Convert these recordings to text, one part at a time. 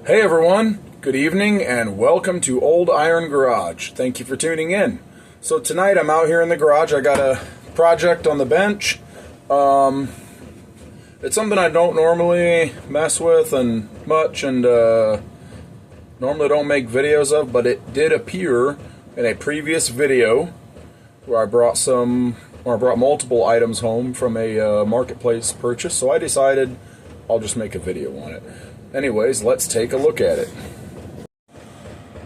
Hey everyone, good evening and welcome to Old Iron Garage. Thank you for tuning in. So tonight I'm out here in the garage. I got a project on the bench. It's something I don't normally mess with and normally don't make videos of, but it did appear in a previous video where I brought multiple items home from a marketplace purchase. So I decided I'll just make a video on it. Anyways, let's take a look at it.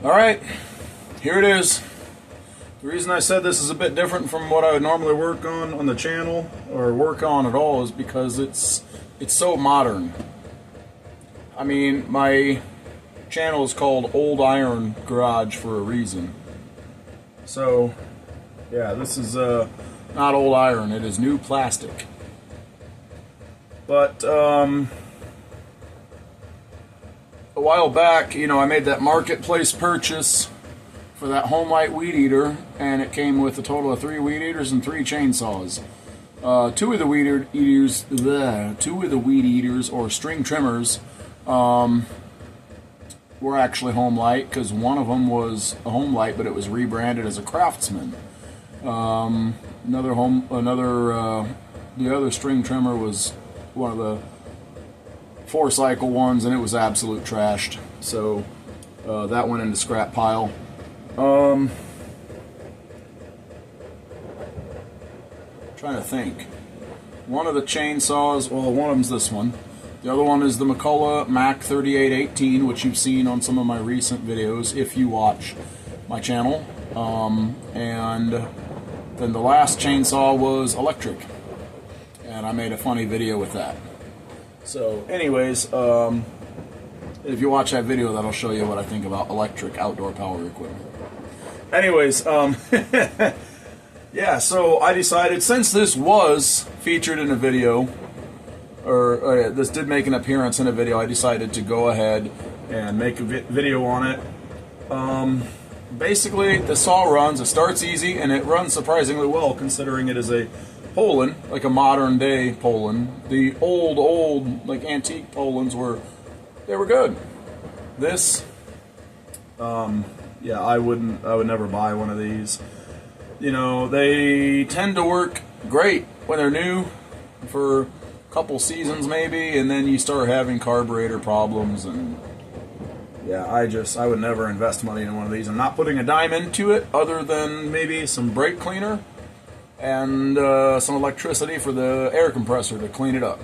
Alright, here it is. The reason I said this is a bit different from what I would normally work on the channel, or work on at all, is because it's so modern. I mean, my channel is called Old Iron Garage for a reason. So, yeah, this is not old iron, it is new plastic. But, a while back, I made that marketplace purchase for that home light weed eater, and it came with a total of 3 weed eaters and 3 chainsaws. Two of the weed eaters or string trimmers were actually home light, because one of them was a home light, but it was rebranded as a Craftsman. The other string trimmer was one of the 4-cycle ones, and it was absolute trashed. So that went into scrap pile. Trying to think. One of the chainsaws, well, one of them's this one. The other one is the McCulloch Mac 3818, which you've seen on some of my recent videos if you watch my channel. And then the last chainsaw was electric, and I made a funny video with that. So, anyways, if you watch that video, that'll show you what I think about electric outdoor power equipment. Anyways, yeah, so I decided, since this was featured in a video, or this did make an appearance in a video, I decided to go ahead and make a video on it. Basically, the saw runs, it starts easy, and it runs surprisingly well, considering it is a Poulan, like a modern day Poulan. The old, like antique Poulans were good. This, yeah, I would never buy one of these. They tend to work great when they're new for a couple seasons maybe, and then you start having carburetor problems, and yeah, I would never invest money in one of these. I'm not putting a dime into it, other than maybe some brake cleaner and some electricity for the air compressor to clean it up.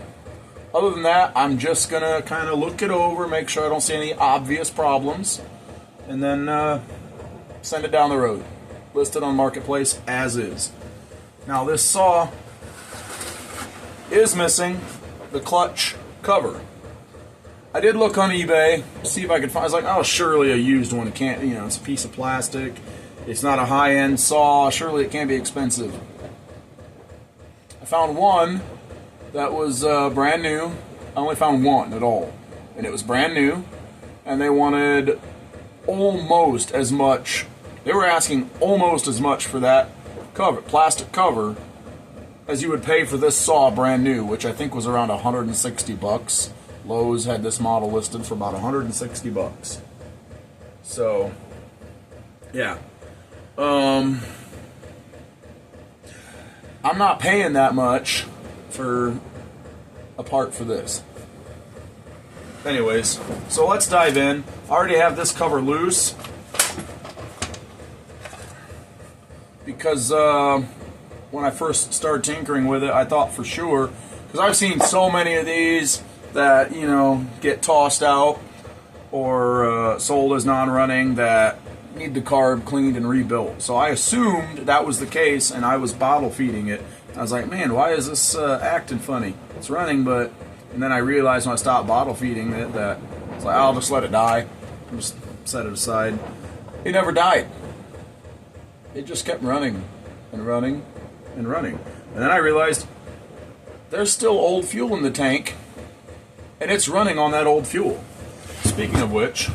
Other than that, I'm just gonna kind of look it over, make sure I don't see any obvious problems, and then send it down the road. List it on Marketplace as is. Now, this saw is missing the clutch cover. I did look on eBay, see if I could find. I was like, oh, surely a used one. It can't, it's a piece of plastic. It's not a high-end saw. Surely it can't be expensive. I found one that was brand new. I only found one at all, and it was brand new, and they wanted almost as much. They were asking almost as much for that cover, plastic cover, as you would pay for this saw brand new, which I think was around $160. Lowe's had this model listed for about $160. So, yeah. I'm not paying that much for a part for this. Anyways, so let's dive in. I already have this cover loose because when I first started tinkering with it, I thought for sure, because I've seen so many of these that, get tossed out or sold as non-running, that need the carb cleaned and rebuilt. So I assumed that was the case, and I was bottle feeding it. I was like, man, why is this acting funny? It's running, but... And then I realized when I stopped bottle feeding it that it's like, I'll just let it die. I'll just set it aside. It never died. It just kept running and running and running. And then I realized there's still old fuel in the tank, and it's running on that old fuel. Speaking of which,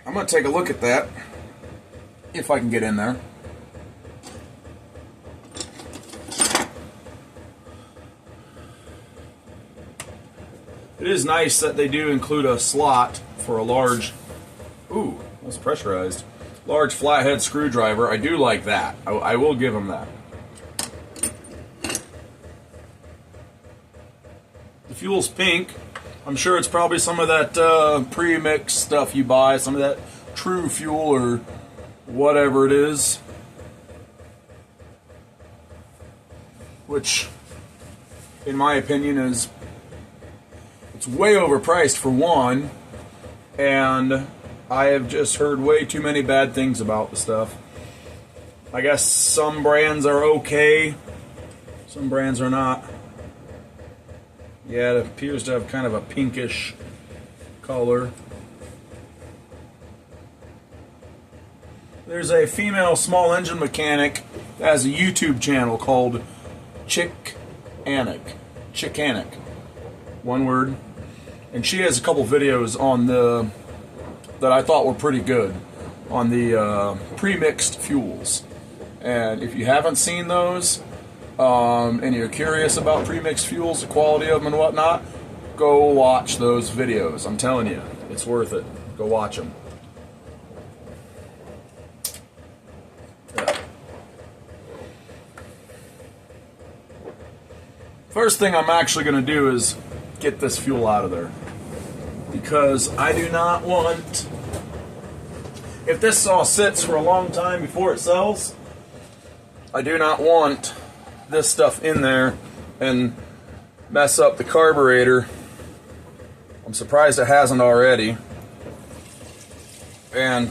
I'm going to take a look at that, if I can get in there. It is nice that they do include a slot for a large, ooh, that's pressurized, large flathead screwdriver. I do like that. I will give them that. The fuel's pink. I'm sure it's probably some of that pre-mixed stuff you buy, some of that true fuel or whatever it is. Which, in my opinion, it's way overpriced for one, and I have just heard way too many bad things about the stuff. I guess some brands are okay, some brands are not. Yeah, it appears to have kind of a pinkish color. There's a female small engine mechanic that has a YouTube channel called Chick-Anic, one word, and she has a couple videos on that I thought were pretty good on the pre-mixed fuels. And if you haven't seen those, and you're curious about pre-mixed fuels, the quality of them and whatnot, go watch those videos. I'm telling you, it's worth it. Go watch them. First thing I'm actually going to do is get this fuel out of there, because I do not want, if this all sits for a long time before it sells, I do not want this stuff in there and mess up the carburetor. I'm surprised it hasn't already, and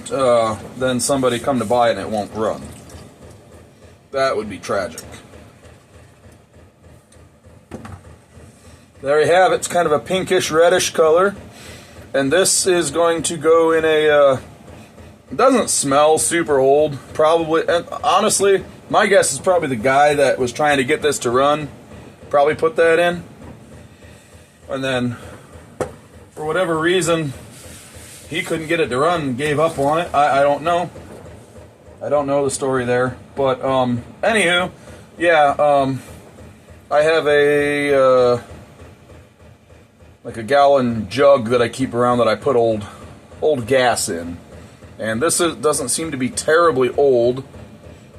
then somebody come to buy it and it won't run. That would be tragic. There you have it. It's kind of a pinkish reddish color, and this is going to go in a it doesn't smell super old, probably, and honestly my guess is probably the guy that was trying to get this to run probably put that in, and then for whatever reason he couldn't get it to run and gave up on it. I don't know. I don't know the story there, but anywho, yeah, I have a like a gallon jug that I keep around that I put old gas in, and this doesn't seem to be terribly old,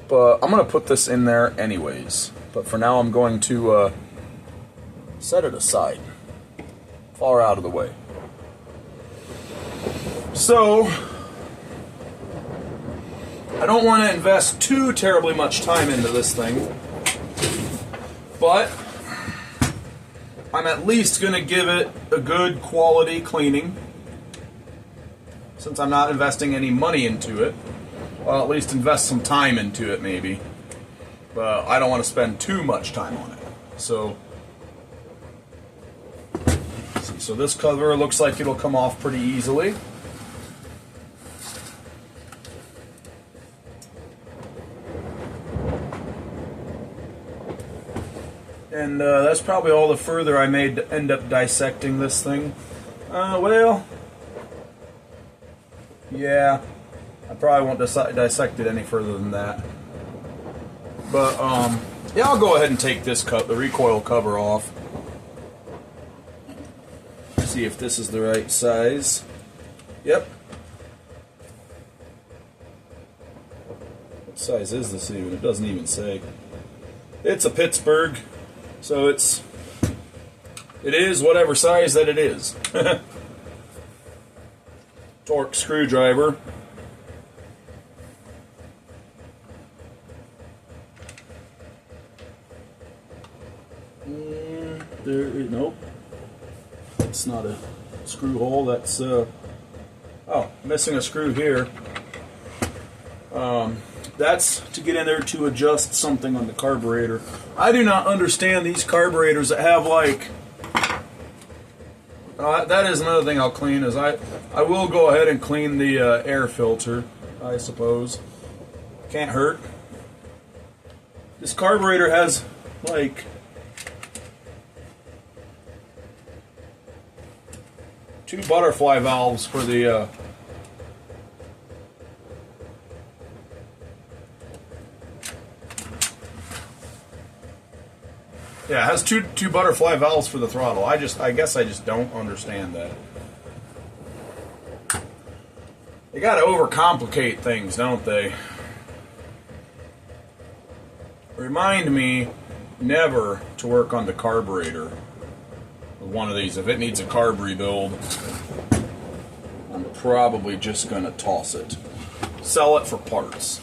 but I'm gonna put this in there anyways. But for now I'm going to set it aside, far out of the way. So I don't want to invest too terribly much time into this thing, but I'm at least going to give it a good quality cleaning. Since I'm not investing any money into it, I'll at least invest some time into it maybe. But I don't want to spend too much time on it. So this cover looks like it'll come off pretty easily. And that's probably all the further I may end up dissecting this thing. Well, yeah, I probably won't dissect it any further than that. But yeah, I'll go ahead and take this the recoil cover off. See if this is the right size. Yep. What size is this even? It doesn't even say. It's a Pittsburgh. So it is whatever size that it is. Torque screwdriver. Nope. That's not a screw hole. That's oh, missing a screw here. That's to get in there to adjust something on the carburetor. I do not understand these carburetors that have like... that is another thing I'll clean, is I will go ahead and clean the air filter, I suppose. Can't hurt. This carburetor has like... two butterfly valves for the... Yeah, it has two butterfly valves for the throttle. I guess I just don't understand that. They got to overcomplicate things, don't they? Remind me never to work on the carburetor with one of these. If it needs a carb rebuild, I'm probably just going to toss it. Sell it for parts.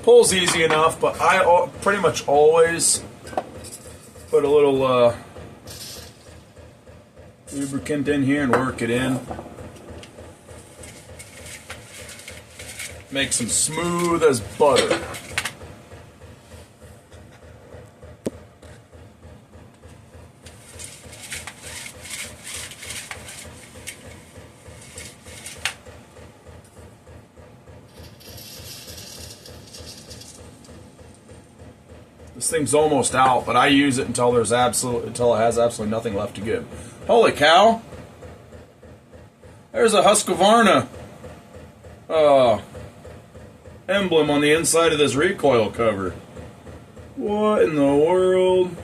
Pulls easy enough, but I pretty much always put a little lubricant in here and work it in. Makes them smooth as butter. This thing's almost out, but I use it until it has absolutely nothing left to give. Holy cow! There's a Husqvarna emblem on the inside of this recoil cover. What in the world?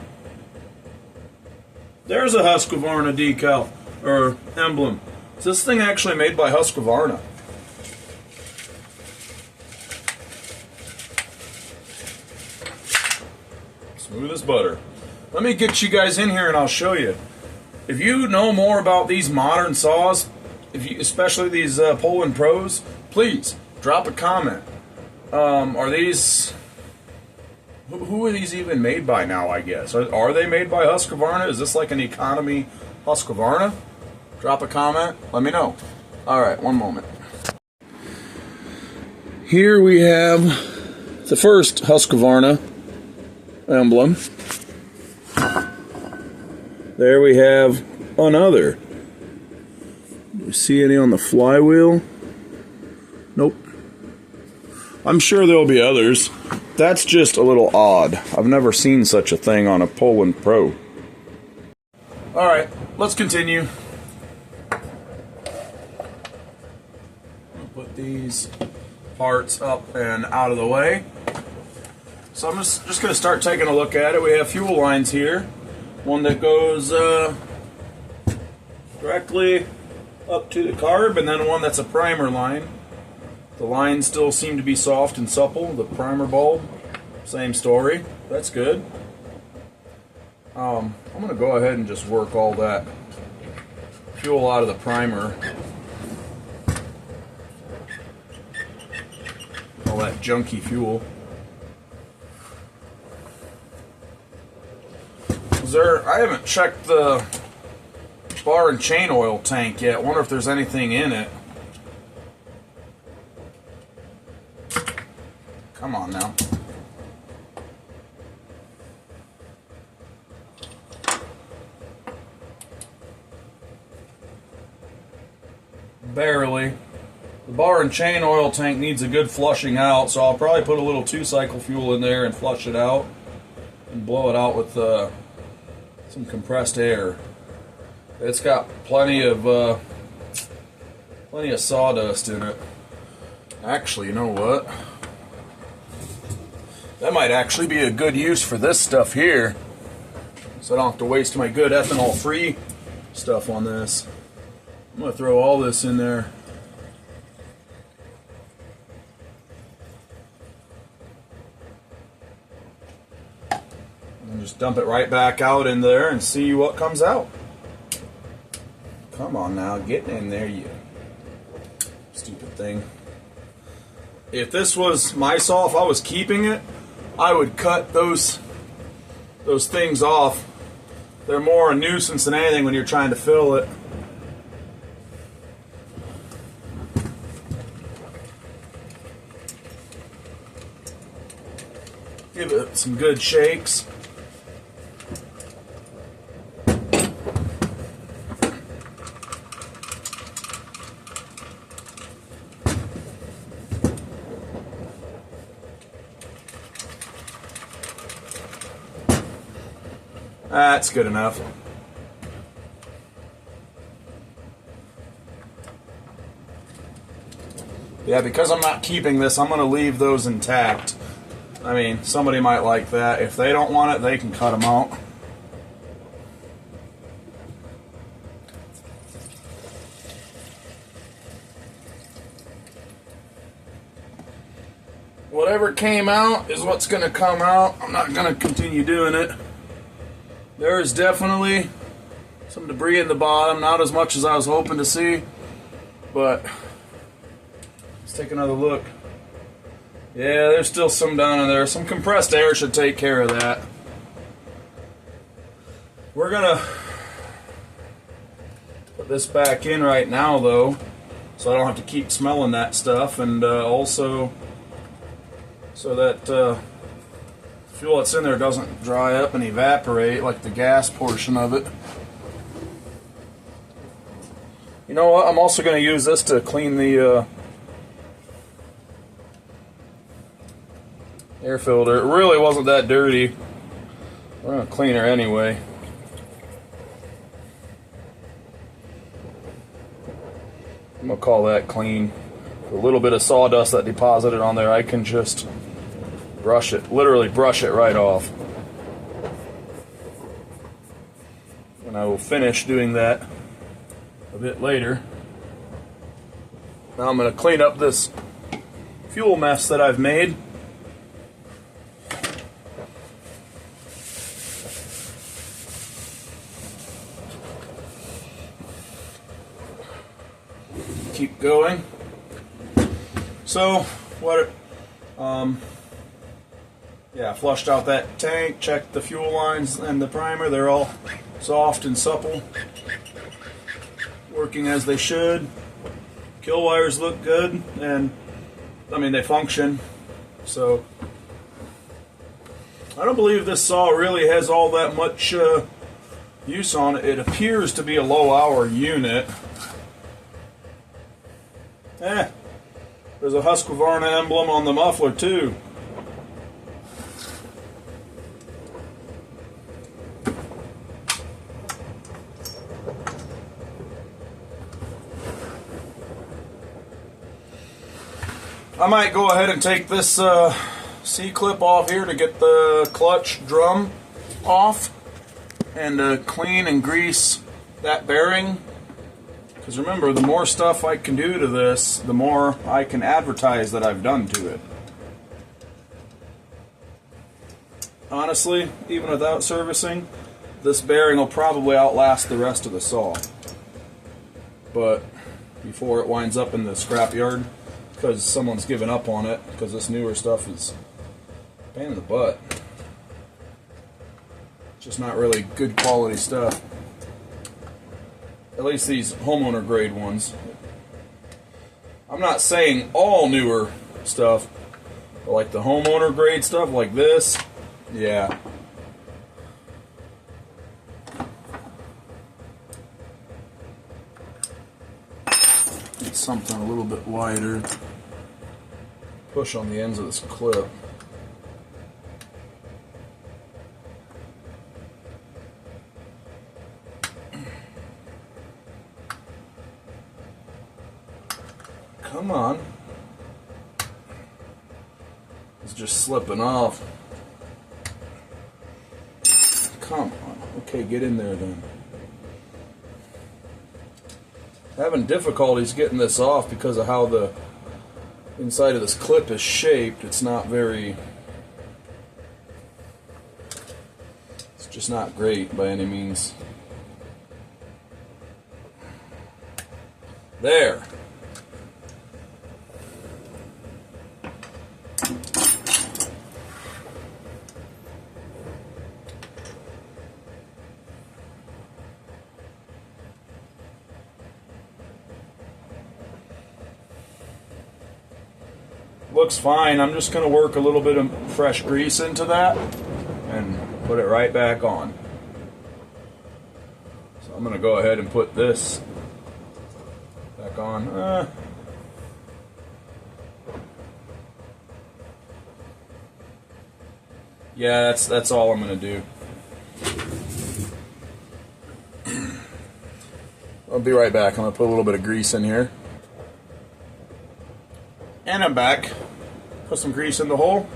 There's a Husqvarna decal or emblem. Is this thing actually made by Husqvarna? Smooth as butter. Let me get you guys in here and I'll show you. If you know more about these modern saws, especially these Poulan Pros, please drop a comment. Are these... Who are these even made by now, I guess? Are they made by Husqvarna? Is this like an economy Husqvarna? Drop a comment. Let me know. Alright, one moment. Here we have the first Husqvarna emblem. There we have another. Do you see any on the flywheel? Nope. I'm sure there'll be others. That's just a little odd. I've never seen such a thing on a Poulan Pro. Alright, let's continue. I'll put these parts up and out of the way. So I'm just going to start taking a look at it. We have fuel lines here. One that goes directly up to the carb, and then one that's a primer line. The lines still seem to be soft and supple. The primer bulb, same story. That's good. I'm going to go ahead and just work all that fuel out of the primer. All that junky fuel. I haven't checked the bar and chain oil tank yet. Wonder if there's anything in it. Come on now. Barely. The bar and chain oil tank needs a good flushing out, so I'll probably put a little 2-cycle fuel in there and flush it out and blow it out with some compressed air. It's got plenty of sawdust in it. Actually, you know what? That might actually be a good use for this stuff here, so I don't have to waste my good ethanol-free stuff on this. I'm going to throw all this in there. And just dump it right back out in there and see what comes out. Come on now, get in there, you stupid thing. If this was my saw, if I was keeping it, I would cut those things off. They're more a nuisance than anything when you're trying to fill it. Give it some good shakes. That's good enough. Yeah, because I'm not keeping this, I'm going to leave those intact. I mean, somebody might like that. If they don't want it, they can cut them out. Whatever came out is what's going to come out. I'm not going to continue doing it. There is definitely some debris in the bottom, not as much as I was hoping to see, but let's take another look. Yeah, there's still some down in there. Some compressed air should take care of that. We're gonna put this back in right now though, so I don't have to keep smelling that stuff, and also so that fuel that's in there doesn't dry up and evaporate like the gas portion of it. You know what? I'm also going to use this to clean the air filter. It really wasn't that dirty. We're going to clean her anyway. I'm going to call that clean. A little bit of sawdust that deposited on there, I can just brush it, literally brush it right off. And I will finish doing that a bit later. Now I'm going to clean up this fuel mess that I've made. Keep going. So what? Yeah, flushed out that tank, checked the fuel lines and the primer. They're all soft and supple, working as they should. Kill wires look good, and I mean they function. So I don't believe this saw really has all that much use on it. It appears to be a low hour unit. There's a Husqvarna emblem on the muffler too. I might go ahead and take this C-clip off here to get the clutch drum off and clean and grease that bearing. Because remember, the more stuff I can do to this, the more I can advertise that I've done to it. Honestly, even without servicing, this bearing will probably outlast the rest of the saw. But before it winds up in the scrapyard, because someone's given up on it, because this newer stuff is a pain in the butt. Just not really good quality stuff. At least these homeowner grade ones. I'm not saying all newer stuff, but like the homeowner grade stuff like this, yeah. It's something a little bit wider. Push on the ends of this clip. Come on. It's just slipping off. Come on. Okay, get in there then. Having difficulties getting this off because of how the inside of this clip is shaped. It's not very... It's just not great by any means. There. Looks fine. I'm just going to work a little bit of fresh grease into that and put it right back on. So I'm going to go ahead and put this back on. Yeah, that's all I'm going to do. I'll be right back. I'm going to put a little bit of grease in here. And I'm back. Put some grease in the hole.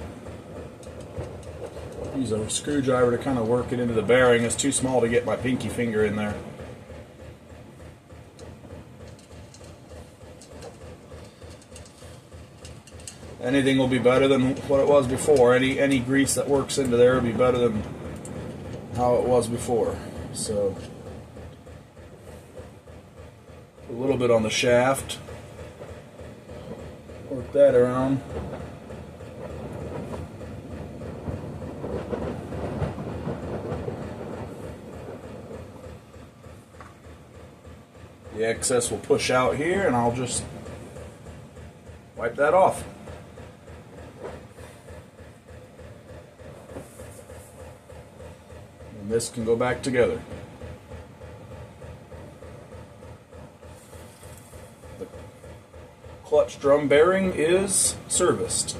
Use a screwdriver to kind of work it into the bearing. It's too small to get my pinky finger in there. Anything will be better than what it was before. Any grease that works into there will be better than how it was before. So a little bit on the shaft. Work that around. The excess will push out here, and I'll just wipe that off. And this can go back together. The clutch drum bearing is serviced.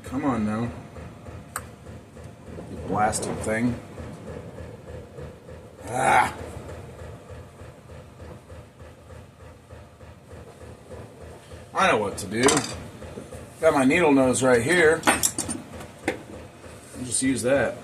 Come on now, you blasted thing. Ah! I know what to do. Got my needle nose right here. I'll just use that.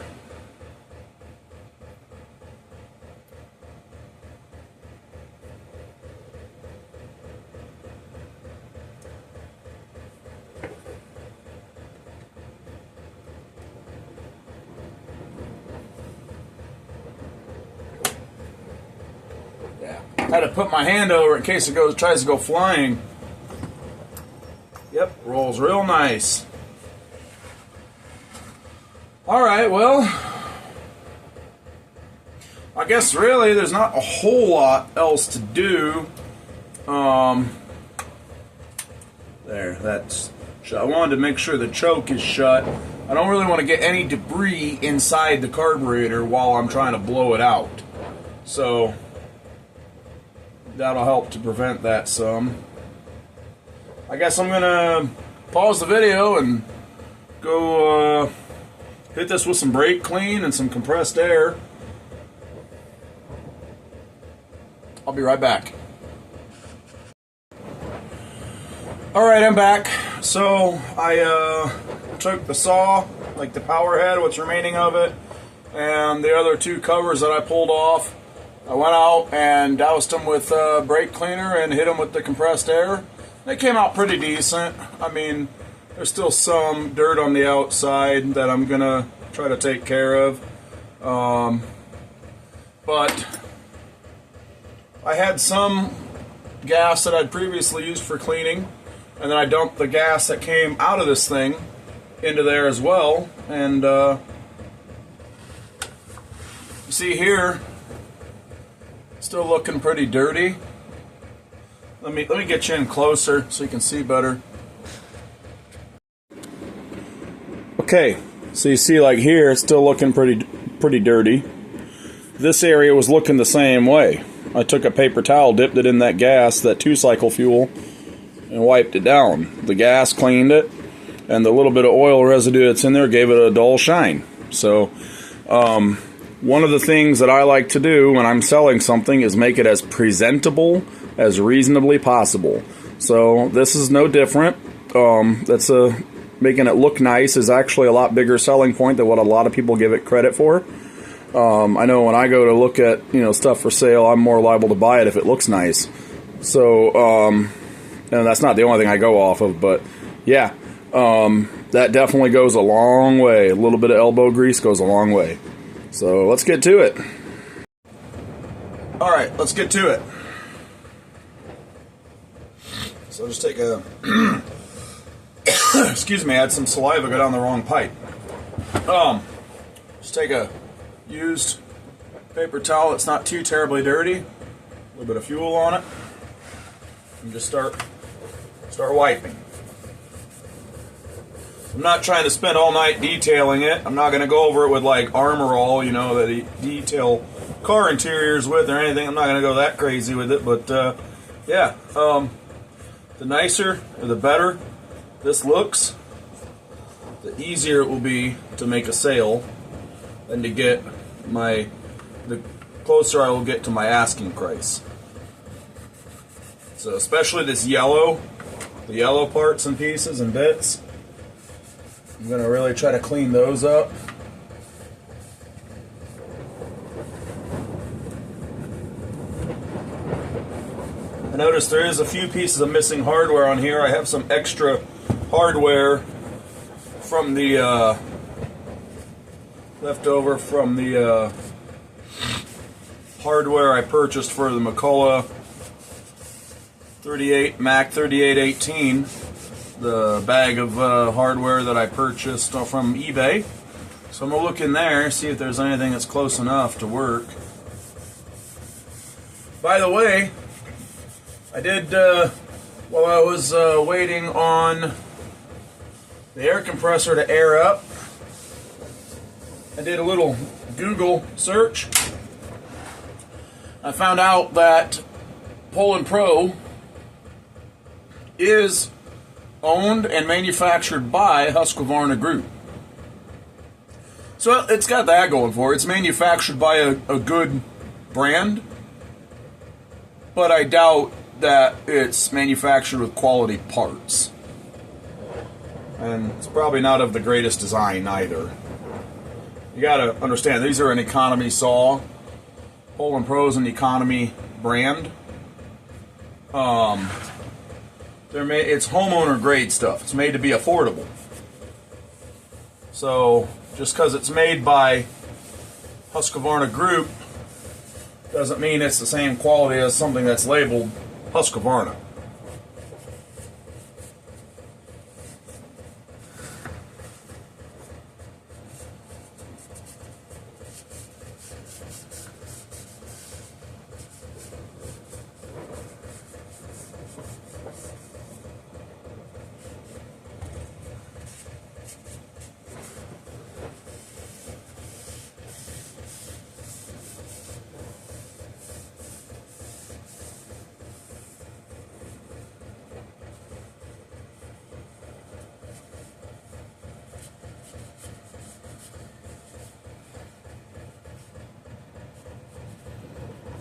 I had to put my hand over in case it tries to go flying. Yep, rolls real nice. Alright, well, I guess really there's not a whole lot else to do. There, that's shut. I wanted to make sure the choke is shut. I don't really want to get any debris inside the carburetor while I'm trying to blow it out. So that'll help to prevent that some. I guess I'm gonna pause the video and go hit this with some brake clean and some compressed air. I'll be right back. Alright, I'm back. So I took the saw, like the power head, what's remaining of it, and the other two covers that I pulled off. I went out and doused them with brake cleaner and hit them with the compressed air. They came out pretty decent. I mean, there's still some dirt on the outside that I'm going to try to take care of. But I had some gas that I'd previously used for cleaning, and then I dumped the gas that came out of this thing into there as well. And you see here, still looking pretty dirty. Let me get you in closer so you can see better. Okay, so you see like here, it's still looking pretty dirty. This area was looking the same way. I took a paper towel, dipped it in that gas, that 2-cycle fuel, and wiped it down. The gas cleaned it, and the little bit of oil residue that's in there gave it a dull shine. So one of the things that I like to do when I'm selling something is make it as presentable as reasonably possible. So this is no different. Making it look nice is actually a lot bigger selling point than what a lot of people give it credit for. I know when I go to look at stuff for sale, I'm more liable to buy it if it looks nice. So and that's not the only thing I go off of, but yeah, that definitely goes a long way. A little bit of elbow grease goes a long way. So let's get to it. Alright, let's get to it. So just take a excuse me, I had some saliva go down the wrong pipe. Just take a used paper towel that's not too terribly dirty, a little bit of fuel on it, and just start wiping. I'm not trying to spend all night detailing it. I'm not going to go over it with like Armor All, that you detail car interiors with or anything. I'm not going to go that crazy with it, but yeah, the nicer or the better this looks, the easier it will be to make a sale and to get the closer I will get to my asking price. So especially this yellow, the yellow parts and pieces and bits, I'm going to really try to clean those up. I noticed there is a few pieces of missing hardware on here. I have some extra hardware from the left over from the hardware I purchased for the McCullough Mac 3818, the bag of hardware that I purchased from eBay. So I'm going to look in there, see if there's anything that's close enough to work. By the way, I did, while I was waiting on the air compressor to air up, I did a little Google search. I found out that Poulan Pro is owned and manufactured by Husqvarna Group. So it's got that going for it. It's manufactured by a good brand, but I doubt that it's manufactured with quality parts. And it's probably not of the greatest design either. You gotta understand, these are an economy saw. Poulan Pro is an economy brand. It's homeowner grade stuff. It's made to be affordable. So just because it's made by Husqvarna Group doesn't mean it's the same quality as something that's labeled Husqvarna.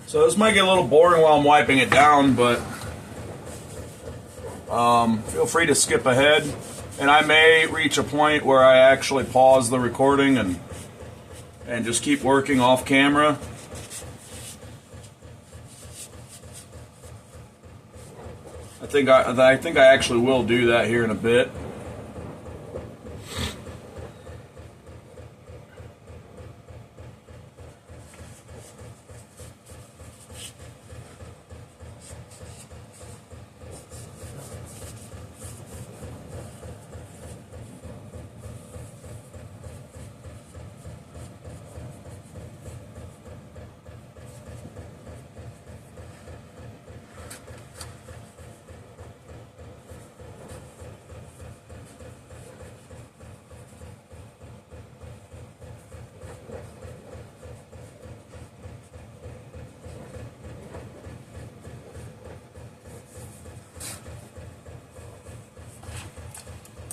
So this might get a little boring while I'm wiping it down, but feel free to skip ahead. And I may reach a point where I actually pause the recording and just keep working off camera. I think I actually will do that here in a bit.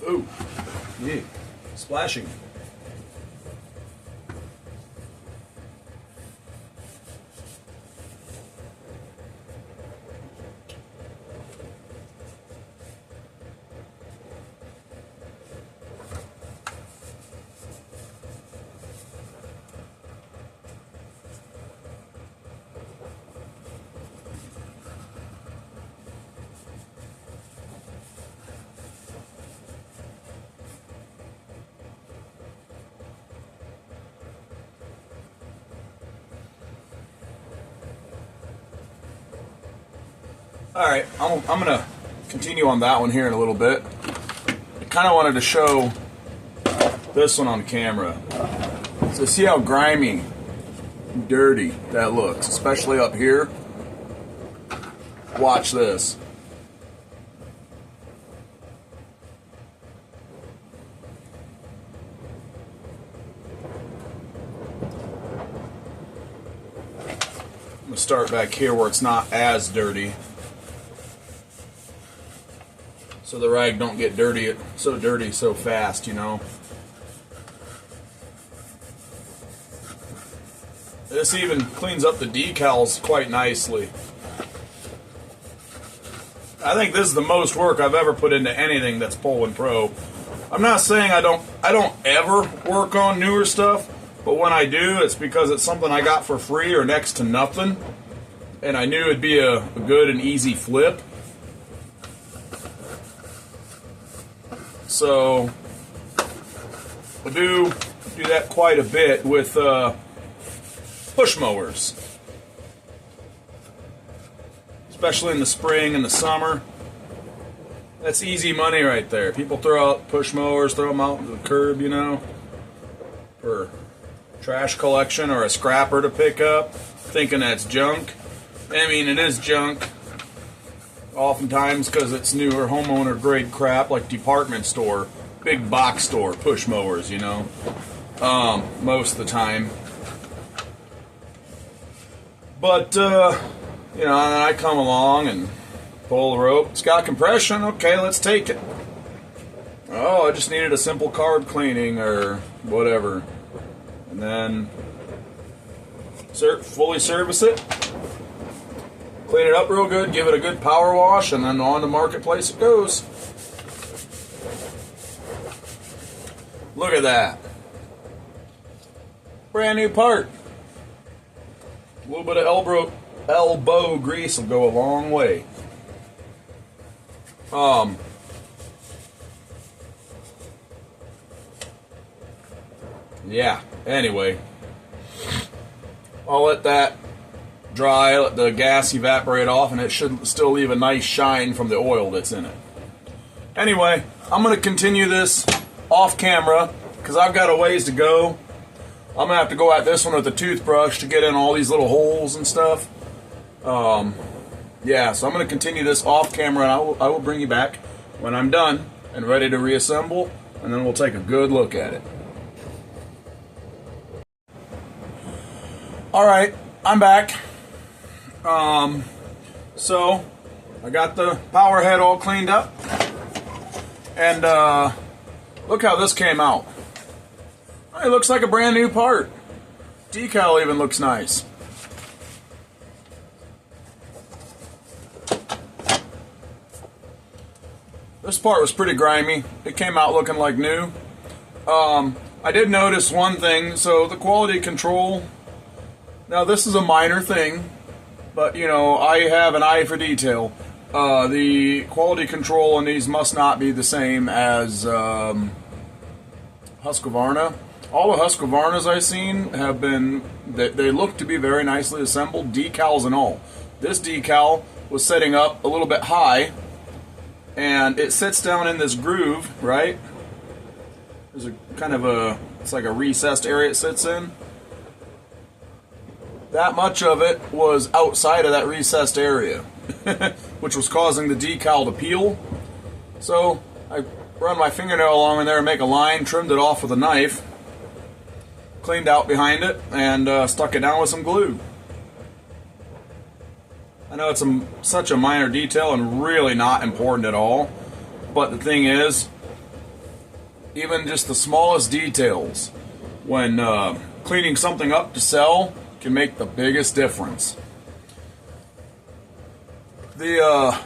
Ooh, yeah, splashing. Alright, I'm going to continue on that one here in a little bit. I kind of wanted to show this one on camera. So see how grimy, dirty that looks, especially up here. Watch this. I'm going to start back here where it's not as dirty. so the rag don't get dirty so fast, you know. This even cleans up the decals quite nicely. I think this is the most work I've ever put into anything that's Poulan Pro. I'm not saying I don't ever work on newer stuff, but when I do, it's because it's something I got for free or next to nothing, and I knew it'd be a good and easy flip. So I do that quite a bit with push mowers, especially in the spring and the summer. That's easy money right there. People throw out push mowers, throw them out to the curb, you know, for trash collection or a scrapper to pick up, thinking that's junk. I mean, it is junk oftentimes because it's newer homeowner grade crap like department store, big box store push mowers, you know, most of the time. But, you know, and then I come along and pull the rope. It's got compression. Okay, let's take it. Oh, I just needed a simple card cleaning or whatever. And then fully service it. Clean it up real good, give it a good power wash, and then on the marketplace it goes. Look at that. Brand new part. A little bit of elbow grease will go a long way. Yeah, anyway. I'll let that dry, let the gas evaporate off, and it should still leave a nice shine from the oil that's in it. Anyway, I'm going to continue this off camera because I've got a ways to go. I'm going to have to go at this one with a toothbrush to get in all these little holes and stuff. Yeah, so I'm going to continue this off camera, and I will bring you back when I'm done and ready to reassemble, and then we'll take a good look at it. Alright, I'm back. So I got the power head all cleaned up, and look how this came out. It looks like a brand new part. Decal even looks nice. This part was pretty grimy. It came out looking like new. I did notice one thing. So the quality control, now this is a minor thing, but you know, I have an eye for detail. The quality control on these must not be the same as Husqvarna. All the Husqvarnas I've seen have been, they look to be very nicely assembled, decals and all. This decal was setting up a little bit high, and it sits down in this groove, right? There's a kind of a, it's like a recessed area it sits in. That much of it was outside of that recessed area, which was causing the decal to peel. So I run my fingernail along in there and make a line, trimmed it off with a knife, cleaned out behind it, and stuck it down with some glue. I know it's such a minor detail and really not important at all, but the thing is, even just the smallest details, when cleaning something up to sell, can make the biggest difference. The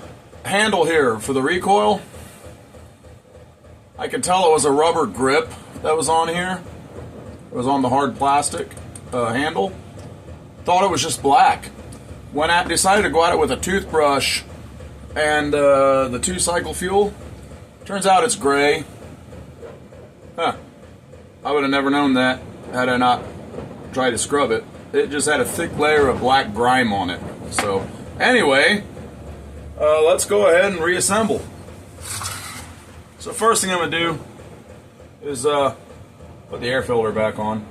handle here for the recoil, I could tell it was a rubber grip that was on here. It was on the hard plastic handle. Thought it was just black. When I decided to go at it with a toothbrush and the 2-cycle fuel, turns out it's gray. Huh. I would have never known that had I not tried to scrub it. It just had a thick layer of black grime on it. So anyway, let's go ahead and reassemble. So first thing I'm going to do is put the air filter back on.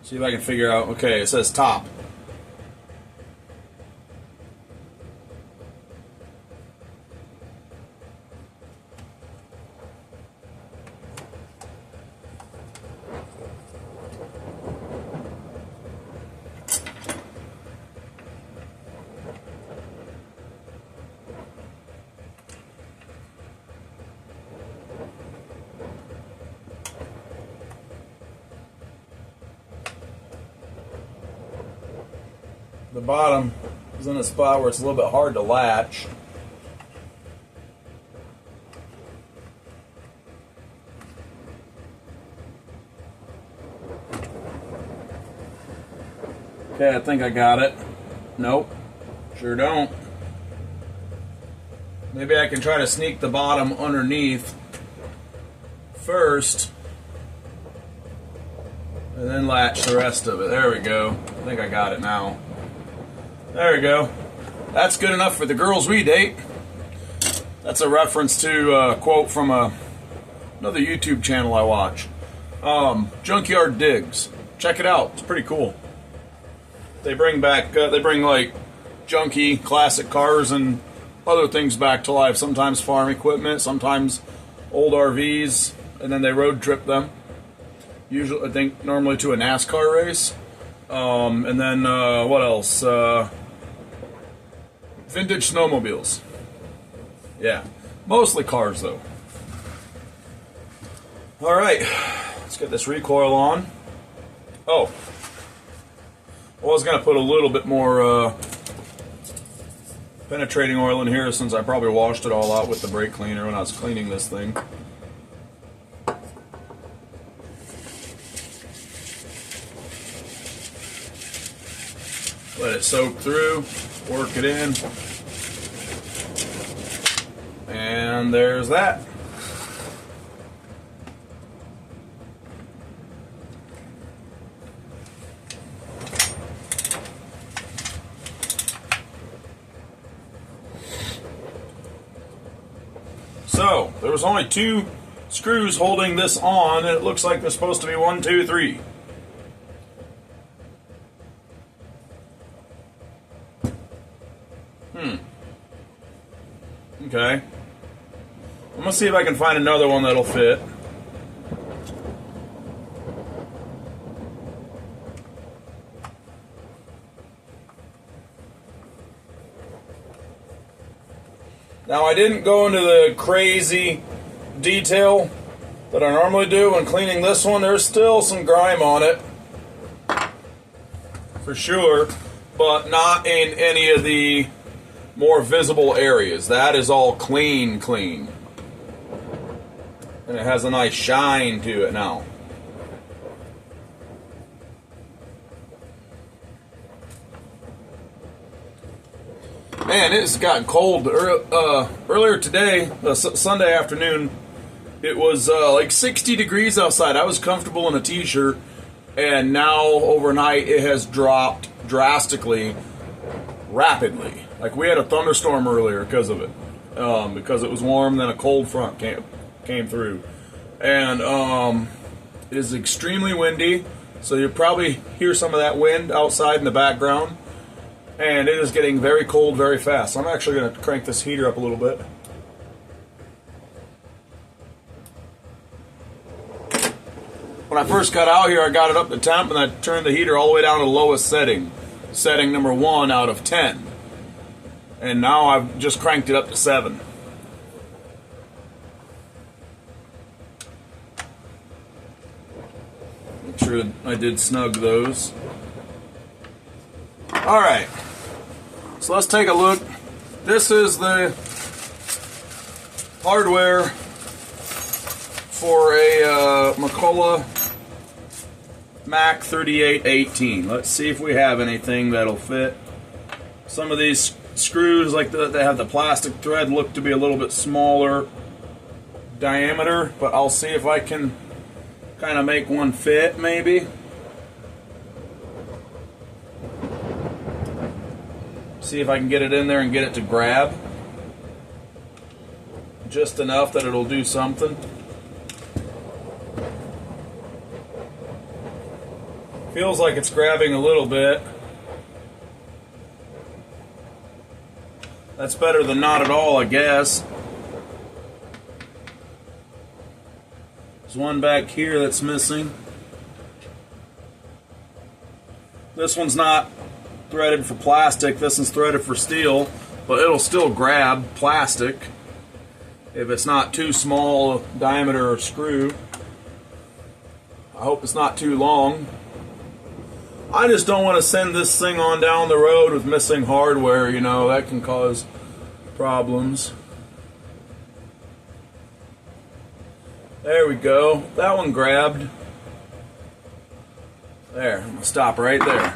See if I can figure out, okay, it says top. the bottom is in a spot where it's a little bit hard to latch. Okay, I think I got it. Nope, sure don't. Maybe I can try to sneak the bottom underneath first and then latch the rest of it. There we go. I think I got it now. There we go. That's good enough for the girls we date. That's a reference to a quote from another YouTube channel I watch. Junkyard Digs. Check it out. It's pretty cool. They bring back, like junky classic cars and other things back to life. Sometimes farm equipment, sometimes old RVs, and then they road trip them. Usually, I think, normally to a NASCAR race. And then, what else? Vintage snowmobiles. Yeah. Mostly cars, though. Alright. Let's get this recoil on. Oh. I was going to put a little bit more penetrating oil in here since I probably washed it all out with the brake cleaner when I was cleaning this thing. Let it soak through, work it in, and there's that. So, there was only 2 screws holding this on, and it looks like there's supposed to be 1, 2, 3. Okay. I'm gonna see if I can find another one that'll fit. Now, I didn't go into the crazy detail that I normally do when cleaning this one. There's still some grime on it, for sure, but not in any of the more visible areas. That is all clean. And it has a nice shine to it now. Man, it's gotten cold. Earlier today, Sunday afternoon, it was like 60 degrees outside. I was comfortable in a t-shirt, and now overnight it has dropped drastically, rapidly. Like, we had a thunderstorm earlier because of it. Because it was warm, then a cold front came through. And it is extremely windy, so you'll probably hear some of that wind outside in the background. And it is getting very cold very fast. I'm actually going to crank this heater up a little bit. When I first got out here, I got it up to temp, and I turned the heater all the way down to the lowest setting. Setting number 1 out of 10. And now I've just cranked it up to 7. Make sure I did snug those. Alright, so let's take a look. This is the hardware for a McCulloch Mac 3818. Let's see if we have anything that'll fit. Some of these screws, like they have the plastic thread, look to be a little bit smaller diameter, but I'll see if I can kind of make one fit, maybe. See if I can get it in there and get it to grab just enough that it'll do something. Feels like it's grabbing a little bit. That's better than not at all, I guess. There's one back here that's missing. This one's not threaded for plastic. This one's threaded for steel, but it'll still grab plastic if it's not too small a diameter or screw. I hope it's not too long. I just don't want to send this thing on down the road with missing hardware, you know, that can cause problems. There we go. That one grabbed. There, I'm gonna stop right there.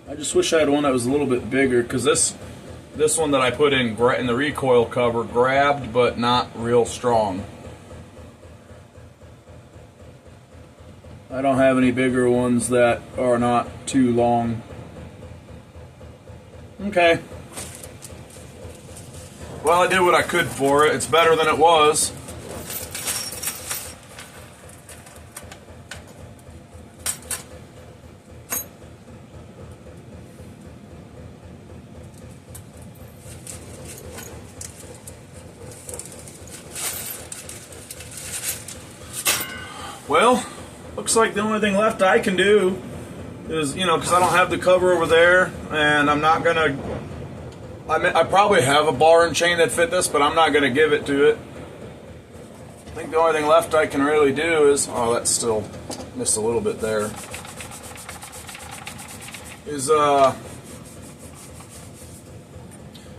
I just wish I had one that was a little bit bigger, because this one that I put in the recoil cover grabbed, but not real strong. I don't have any bigger ones that are not too long. Okay. Well, I did what I could for it. It's better than it was. Well, looks like the only thing left I can do is, you know, because I don't have the cover over there, and I'm not gonna. I probably have a bar and chain that fit this, but I'm not gonna give it to it. I think the only thing left I can really do is, oh, that's still missed a little bit there. Is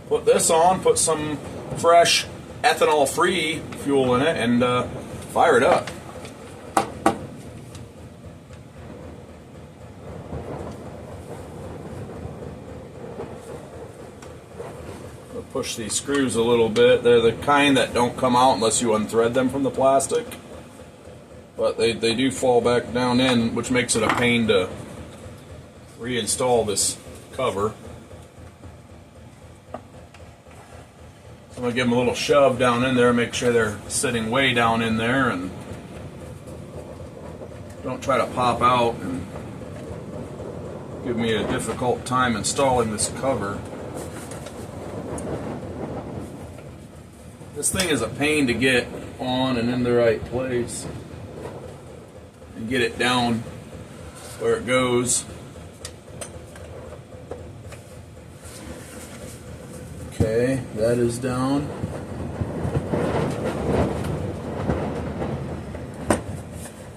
put this on, put some fresh ethanol-free fuel in it, and fire it up. Push these screws a little bit. They're the kind that don't come out unless you unthread them from the plastic, but they do fall back down in, which makes it a pain to reinstall this cover. So I'm going to give them a little shove down in there, make sure they're sitting way down in there and don't try to pop out and give me a difficult time installing this cover. This thing is a pain to get on and in the right place and get it down where it goes. Okay, that is down.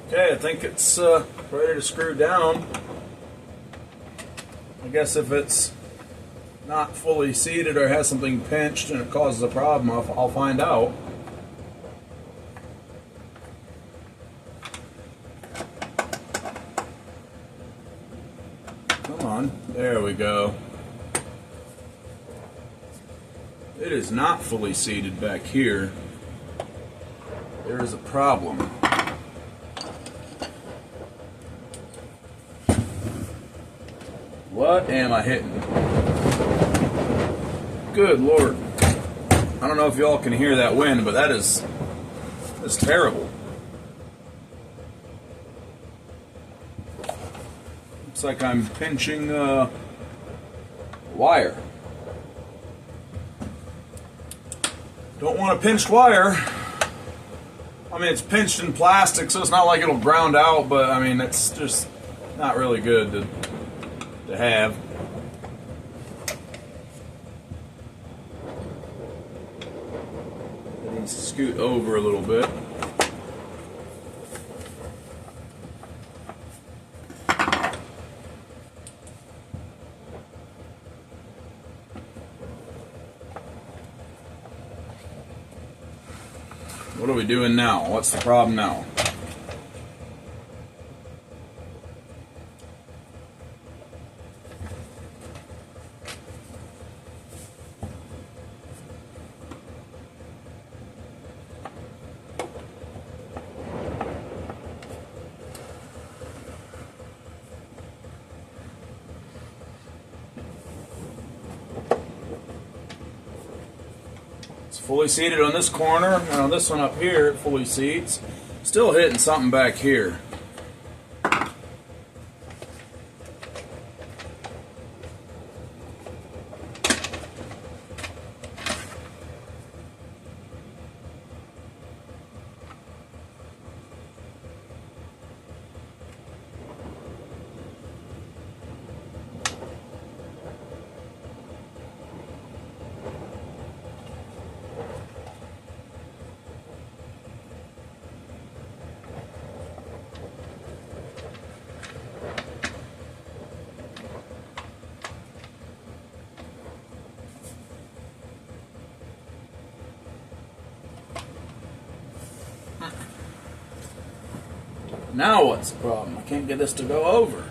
Okay, I think it's ready to screw down. I guess if it's not fully seated or has something pinched and it causes a problem, I'll find out. Come on, there we go. It is not fully seated back here. There is a problem. What am I hitting? Good Lord. I don't know if y'all can hear that wind, but that's terrible. Looks like I'm pinching wire. Don't want a pinched wire. I mean, it's pinched in plastic, so it's not like it'll ground out, but I mean, it's just not really good to have. Scoot over a little bit. What are we doing now? What's the problem now? Fully seated on this corner, and on this one up here, it fully seats. Still hitting something back here. Now what's the problem? I can't get this to go over.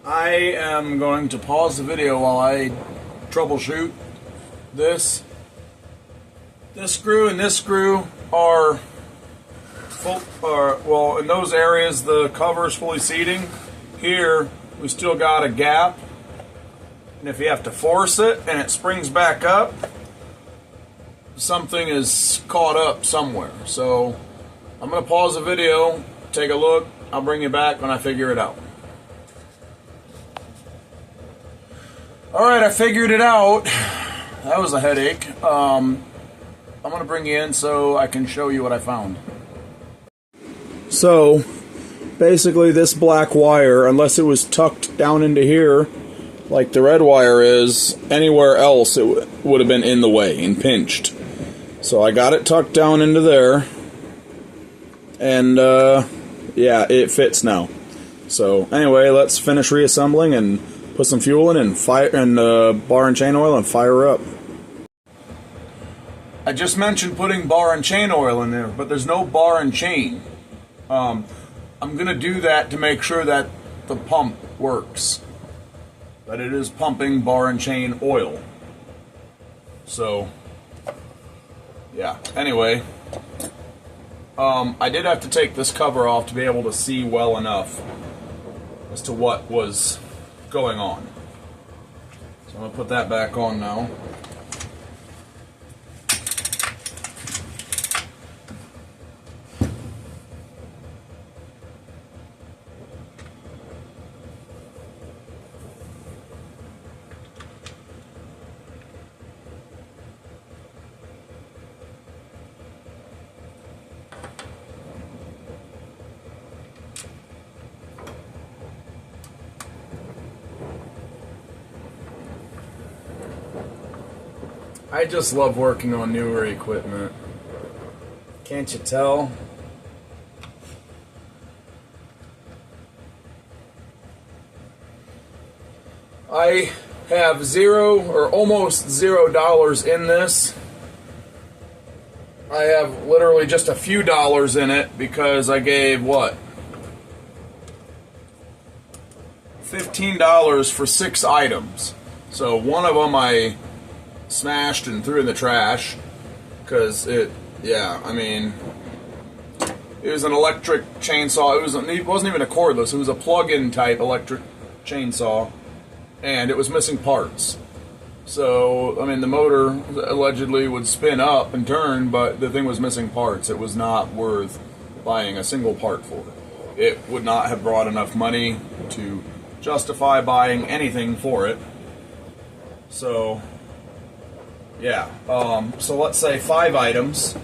I am going to pause the video while I troubleshoot this. This screw and this screw are full, well, in those areas the cover is fully seating. Here we still got a gap, and if you have to force it and it springs back up, something is caught up somewhere. So I'm going to pause the video, take a look. I'll bring you back when I figure it out. Alright, I figured it out. That was a headache. I'm going to bring you in so I can show you what I found. So, basically this black wire, unless it was tucked down into here, like the red wire is, anywhere else it would have been in the way and pinched. So I got it tucked down into there, and yeah, it fits now. So anyway, let's finish reassembling and put some fuel in and fire and bar and chain oil and fire her up. I just mentioned putting bar and chain oil in there, but there's no bar and chain. I'm gonna do that to make sure that the pump works, that it is pumping bar and chain oil. So yeah, anyway, I did have to take this cover off to be able to see well enough as to what was going on. So I'm going to put that back on now. I just love working on newer equipment. Can't you tell? I have zero or almost $0 in this. I have literally just a few dollars in it because I gave what? $15 for 6 items. So one of them I smashed and threw in the trash because it was an electric chainsaw. It wasn't even a cordless. It was a plug-in type electric chainsaw, and it was missing parts. So, I mean, the motor allegedly would spin up and turn, but the thing was missing parts. It was not worth buying a single part for. It would not have brought enough money to justify buying anything for it. So, yeah. So let's say 5 items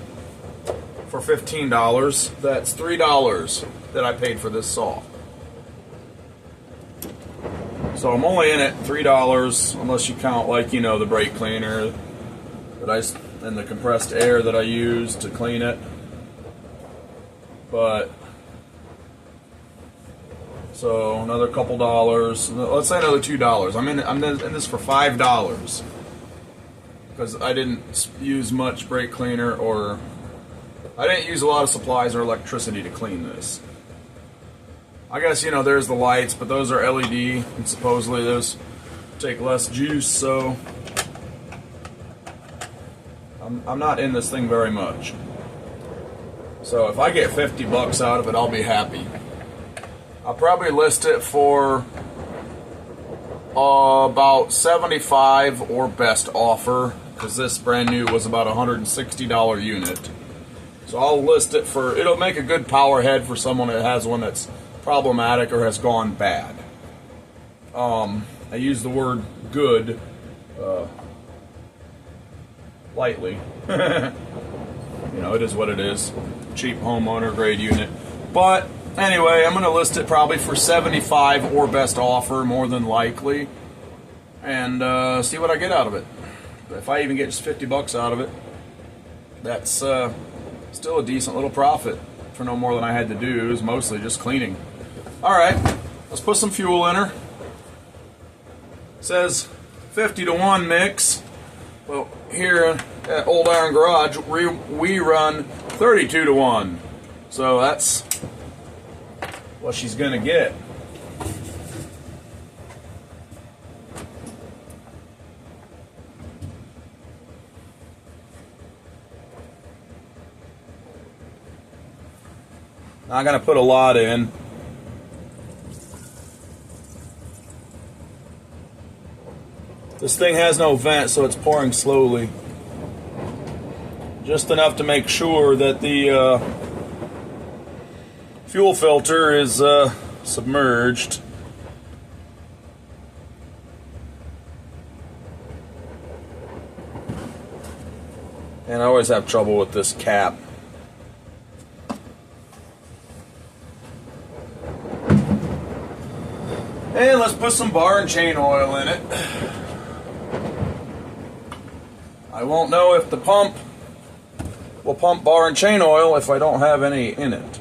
for $15. That's $3 that I paid for this saw. So I'm only in it $3, unless you count, like, you know, the brake cleaner and the compressed air that I use to clean it. But so another couple dollars. Let's say another $2. I'm in this for $5 because I didn't use much brake cleaner, or I didn't use a lot of supplies or electricity to clean this. I guess, you know, there's the lights, but those are LED, and supposedly those take less juice, so I'm not in this thing very much. So if I get 50 bucks out of it, I'll be happy. I'll probably list it for about $75 or best offer, because this brand new was about a $160 unit. So I'll list it for, it'll make a good power head for someone that has one that's problematic or has gone bad. I use the word good lightly. You know, it is what it is. Cheap homeowner grade unit. But anyway, I'm going to list it probably for $75 or best offer, more than likely, and see what I get out of it. If I even get just 50 bucks out of it, that's still a decent little profit for no more than I had to do. It was mostly just cleaning. Alright, let's put some fuel in her. It says 50-to-1 mix. Well, here at Old Iron Garage, we run 32-to-1. So that's what she's going to get. Not going to put a lot in. This thing has no vent, so it's pouring slowly. Just enough to make sure that the fuel filter is submerged. And I always have trouble with this cap. And let's put some bar and chain oil in it. I won't know if the pump will pump bar and chain oil if I don't have any in it.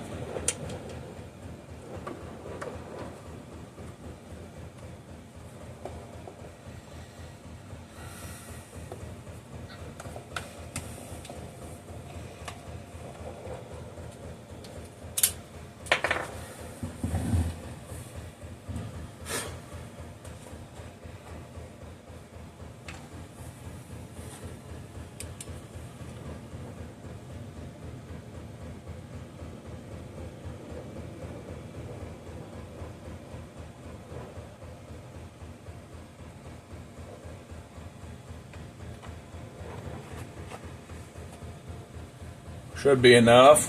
Should be enough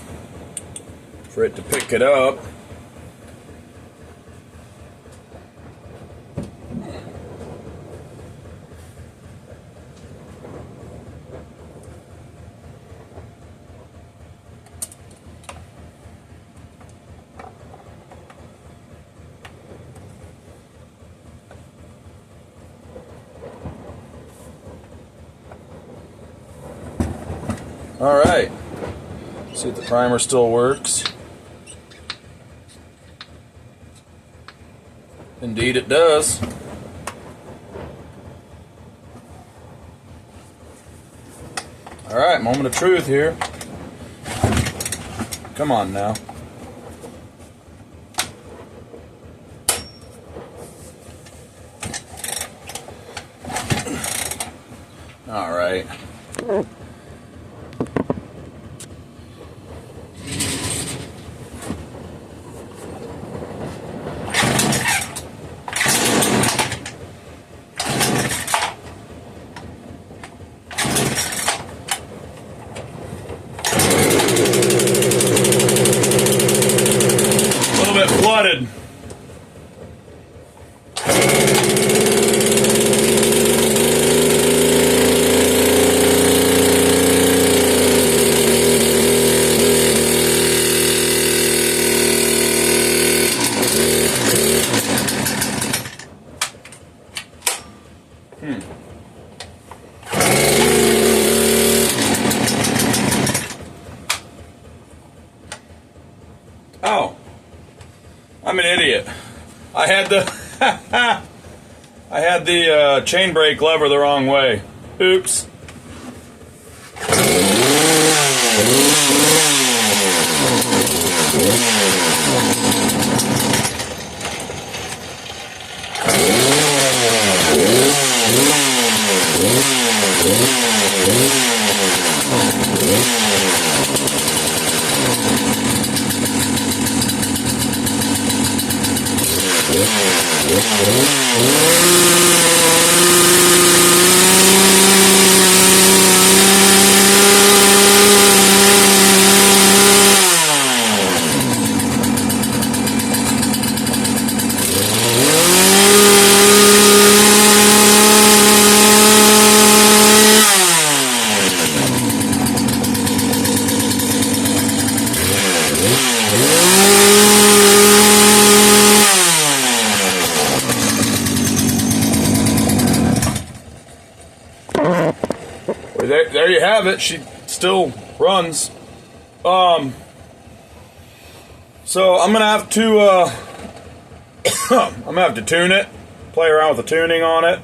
for it to pick it up. All right. See if the primer still works. Indeed it does. Alright, moment of truth here. Come on now. Alright. Flooded. Oh. I'm an idiot. I had the chain brake lever the wrong way. Oops. There you have it. She still runs. So I'm gonna have to tune it, play around with the tuning on it.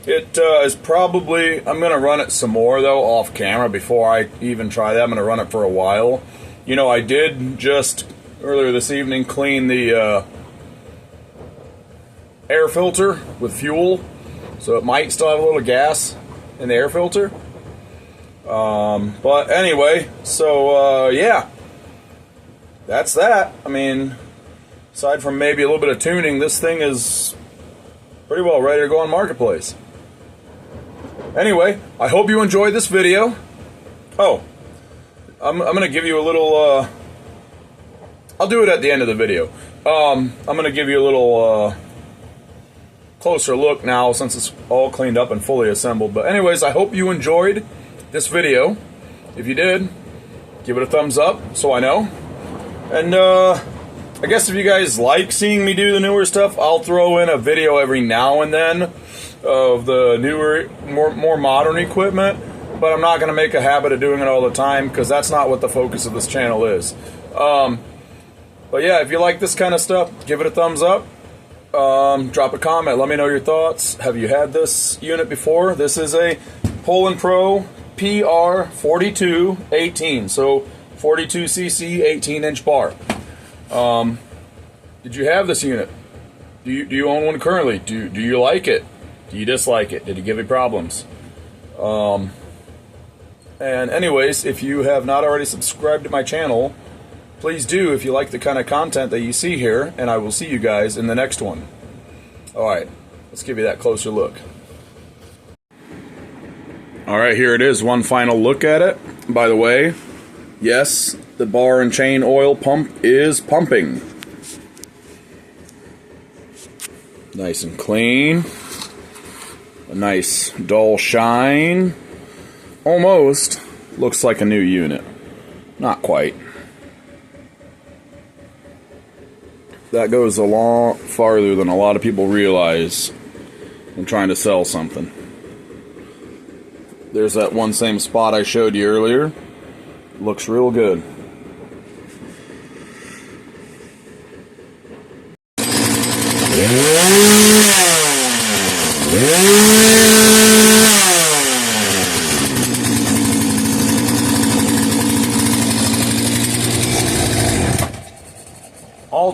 It is probably, I'm gonna run it some more though off camera before I even try that. I'm gonna run it for a while. You know, I did just earlier this evening clean the air filter with fuel, so it might still have a little gas in the air filter. But anyway, so yeah, that's that. I mean, aside from maybe a little bit of tuning, this thing is pretty well ready to go on Marketplace. Anyway, I hope you enjoyed this video. Oh, I'm gonna give you a little I'll do it at the end of the video. I'm gonna give you a little closer look now since it's all cleaned up and fully assembled. But anyways, I hope you enjoyed this video. If you did, give it a thumbs up so I know. And I guess if you guys like seeing me do the newer stuff, I'll throw in a video every now and then of the newer, more modern equipment. But I'm not going to make a habit of doing it all the time because that's not what the focus of this channel is. But yeah, if you like this kind of stuff, give it a thumbs up. Drop a comment. Let me know your thoughts. Have you had this unit before? This is a Poulan Pro PR4218. So 42cc 18-inch bar. Did you have this unit? Do you own one currently? Do you like it? Do you dislike it? Did it give you problems? And anyways, if you have not already subscribed to my channel, please do if you like the kind of content that you see here, and I will see you guys in the next one. Alright, let's give you that closer look. Alright, here it is, one final look at it. By the way, yes, the bar and chain oil pump is pumping. Nice and clean. A nice dull shine. Almost looks like a new unit. Not quite. That goes a lot farther than a lot of people realize when trying to sell something. There's that one same spot I showed you earlier. Looks real good.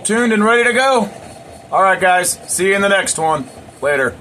tuned and ready to go. All right, guys. See you in the next one. Later.